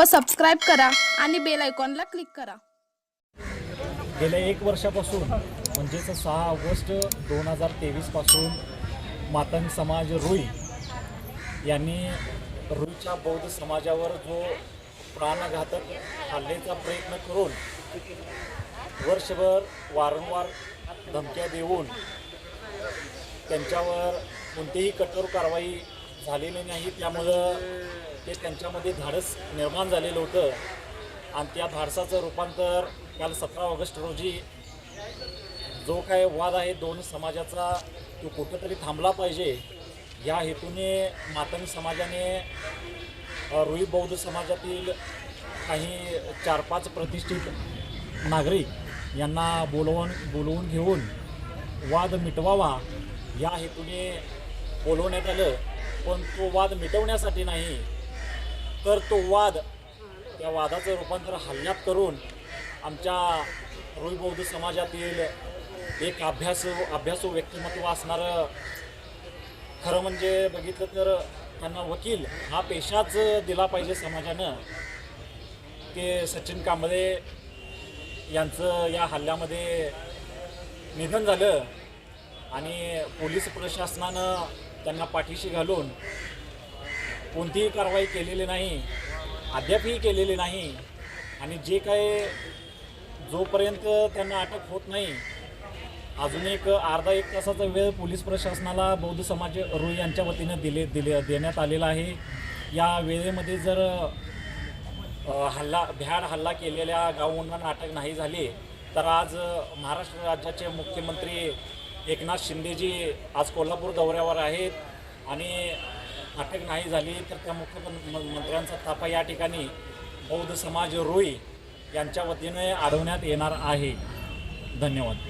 व सबस्क्राईब करा आणि बेल आयकॉनला क्लिक करा। गेल्या 1 वर्षापासून म्हणजेच 6 ऑगस्ट 2023 पासून मातंग समाज रुई यांनी रुईच्या बौद्ध समाजावर जो प्राणघातक हल्ल्याचा प्रयत्न करून वर्षभर वारंवार धमक्या देऊन त्यांच्यावर कोणतीही कठोर कारवाई झालेली नाही। त्यामुळं ते त्यांच्यामध्ये धाडस निर्माण झालेलं होतं आणि त्या धाडसाचं रूपांतर काल 17 ऑगस्ट रोजी जो काय वाद आहे दोन समाजाचा तो कुठंतरी थांबला पाहिजे या हेतूने मातंग समाजाने रुई बौद्ध समाजातील काही 4-5 प्रतिष्ठित नागरिक यांना बोलवून घेऊन वाद मिटवावा या हेतूने बोलवण्यात आलं। पण तो वाद मिटवण्यासाठी नाही तर तो वाद त्या वादाचं रूपांतर हल्ल्यात करून आमच्या रुई बौद्ध समाजातील एक अभ्यासू व्यक्तिमत्व असणारं, खरं म्हणजे बघितलं तर त्यांना वकील हा पेशाच दिला पाहिजे समाजानं, ते सचिन कांबळे यांचं या हल्ल्यामध्ये निधन झालं आणि पोलीस प्रशासनानं त्यांना पाठीशी घालून कोणतीही कारवाई केलेली नाही, अद्यापही केलेली नाही। आणि जे काय जोपर्यंत त्यांना अटक होत नाही अजून एक अर्धा 1 तासाचा वेळ पोलीस प्रशासनाला बौद्ध समाज रुई यांच्या वतीनं देण्यात आलेला आहे। या वेळेमध्ये जर भ्याड हल्ला केलेल्या गावोंना अटक नाही झाली तर आज महाराष्ट्र राज्याचे मुख्यमंत्री एकनाथ शिंदेजी आज कोल्हापूर दौऱ्यावर आहेत आणि अटक नाही झाली तर त्या मुख्यमंत्र्यांचा ताफा या ठिकाणी बौद्ध समाज रुई यांच्या वतीने अडवण्यात येणार आहे। धन्यवाद।